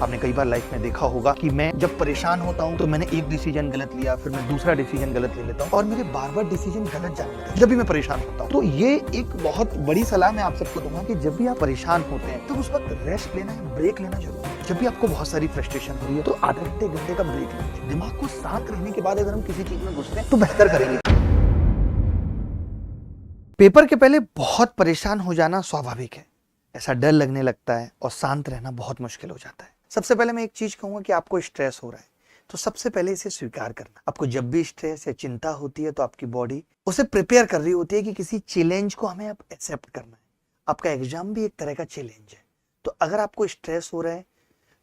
आपने कई बार लाइफ में देखा होगा कि मैं जब परेशान होता हूँ तो मैंने एक डिसीजन गलत लिया, फिर मैं दूसरा डिसीजन गलत ले लेता हूँ और मेरे बार बार डिसीजन गलत जाने लगते हैं जब भी मैं परेशान होता हूँ। तो ये एक बहुत बड़ी सलाह मैं आप सबको दूंगा कि जब भी आप परेशान होते हैं तो उस वक्त रेस्ट लेना है, ब्रेक लेना जरूरी है। जब भी आपको बहुत सारी फ्रस्ट्रेशन हो रही है तो आधे घंटे घंटे का ब्रेक लीजिए। दिमाग को शांत रहने के बाद अगर हम किसी चीज में घुसते हैं तो बेहतर करेंगे। पेपर के पहले बहुत परेशान हो जाना स्वाभाविक है, ऐसा डर लगने लगता है और शांत रहना बहुत मुश्किल हो जाता है। सबसे पहले मैं एक चीज कहूंगा कि आपको स्ट्रेस हो रहा है तो सबसे पहले इसे स्वीकार करना। आपको जब भी स्ट्रेस या चिंता होती है तो आपकी बॉडी उसे प्रिपेयर कर रही होती है कि किसी चैलेंज को हमें अब एक्सेप्ट करना है। आपका एग्जाम भी एक तरह का चैलेंज है। तो अगर आपको स्ट्रेस हो रहा है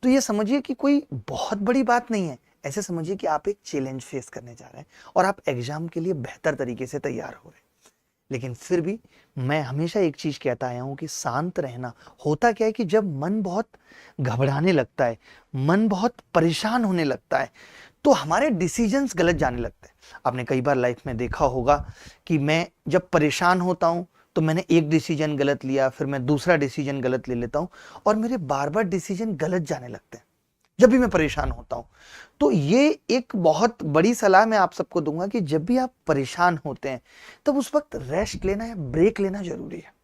तो ये समझिए कि कोई बहुत बड़ी बात नहीं है, ऐसे समझिए कि आप एक चैलेंज फेस करने जा रहे हैं और आप एग्जाम के लिए बेहतर तरीके से तैयार हो रहे हैं। लेकिन फिर भी मैं हमेशा एक चीज कहता आया हूं कि शांत रहना। होता क्या है कि जब मन बहुत घबराने लगता है, मन बहुत परेशान होने लगता है तो हमारे डिसीजंस गलत जाने लगते हैं। आपने कई बार लाइफ में देखा होगा कि मैं जब परेशान होता हूं तो मैंने एक डिसीजन गलत लिया, फिर मैं दूसरा डिसीजन गलत ले लेता हूं और मेरे बार बार डिसीजन गलत जाने लगते हैं जब भी मैं परेशान होता हूं। तो ये एक बहुत बड़ी सलाह मैं आप सबको दूंगा कि जब भी आप परेशान होते हैं तब उस वक्त रेस्ट लेना या ब्रेक लेना जरूरी है।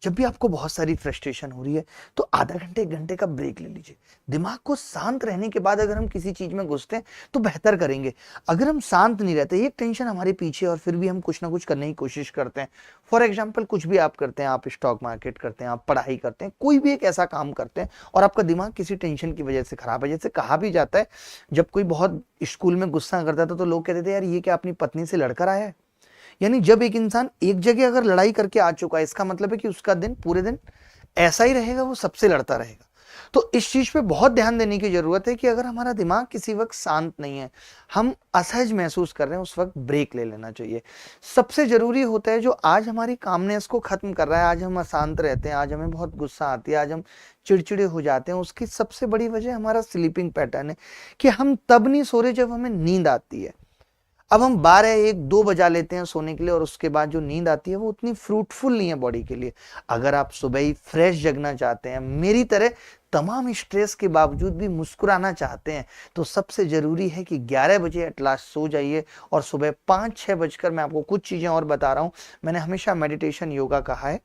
जब भी आपको बहुत सारी फ्रस्ट्रेशन हो रही है तो आधा घंटे एक घंटे का ब्रेक ले लीजिए। दिमाग को शांत रहने के बाद अगर हम किसी चीज में घुसते हैं तो बेहतर करेंगे। अगर हम शांत नहीं रहते, एक टेंशन हमारे पीछे और फिर भी हम कुछ ना कुछ करने की कोशिश करते हैं। फॉर एग्जाम्पल कुछ भी आप करते हैं, आप स्टॉक मार्केट करते हैं, आप पढ़ाई करते हैं, कोई भी एक ऐसा काम करते हैं और आपका दिमाग किसी टेंशन की वजह से खराब है। जैसे कहा भी जाता है, जब कोई बहुत स्कूल में गुस्सा करता था तो लोग कहते थे यार ये क्या अपनी पत्नी से लड़कर आया है। यानी जब एक इंसान एक जगह अगर लड़ाई करके आ चुका है इसका मतलब है कि उसका दिन पूरे दिन ऐसा ही रहेगा, वो सबसे लड़ता रहेगा। तो इस चीज पे बहुत ध्यान देने की जरूरत है कि अगर हमारा दिमाग किसी वक्त शांत नहीं है, हम असहज महसूस कर रहे हैं, उस वक्त ब्रेक ले लेना चाहिए। सबसे जरूरी होता है जो आज हमारी कामनेस को खत्म कर रहा है, आज हम अशांत रहते हैं, आज हमें बहुत गुस्सा आती है, आज हम चिड़चिड़े हो जाते हैं, उसकी सबसे बड़ी वजह हमारा स्लीपिंग पैटर्न है कि हम तब नहीं सो रहे जब हमें नींद आती है। अब हम 12, 1, 2 बजा लेते हैं सोने के लिए और उसके बाद जो नींद आती है वो उतनी फ्रूटफुल नहीं है बॉडी के लिए। अगर आप सुबह ही फ्रेश जगना चाहते हैं, मेरी तरह तमाम स्ट्रेस के बावजूद भी मुस्कुराना चाहते हैं, तो सबसे जरूरी है कि 11 बजे एट लास्ट सो जाइए और सुबह 5-6 बजकर, मैं आपको कुछ चीजें और बता रहा हूं। मैंने हमेशा मेडिटेशन, योगा कहा है।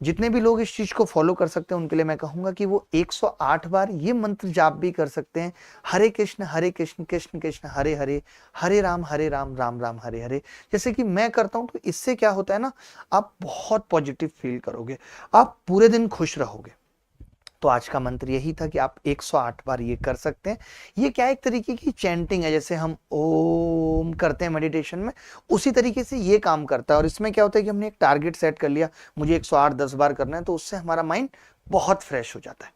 जितने भी लोग इस चीज को फॉलो कर सकते हैं उनके लिए मैं कहूंगा कि वो 108 बार ये मंत्र जाप भी कर सकते हैं, हरे कृष्ण कृष्ण कृष्ण हरे हरे, हरे राम राम राम हरे हरे। जैसे कि मैं करता हूं तो इससे क्या होता है ना, आप बहुत पॉजिटिव फील करोगे, आप पूरे दिन खुश रहोगे। तो आज का मंत्र यही था कि आप 108 बार ये कर सकते हैं। ये क्या एक तरीके की चैंटिंग है, जैसे हम ओम करते हैं मेडिटेशन में, उसी तरीके से ये काम करता है। और इसमें क्या होता है कि हमने एक टारगेट सेट कर लिया, मुझे 108 10 बार करना है, तो उससे हमारा माइंड बहुत फ्रेश हो जाता है।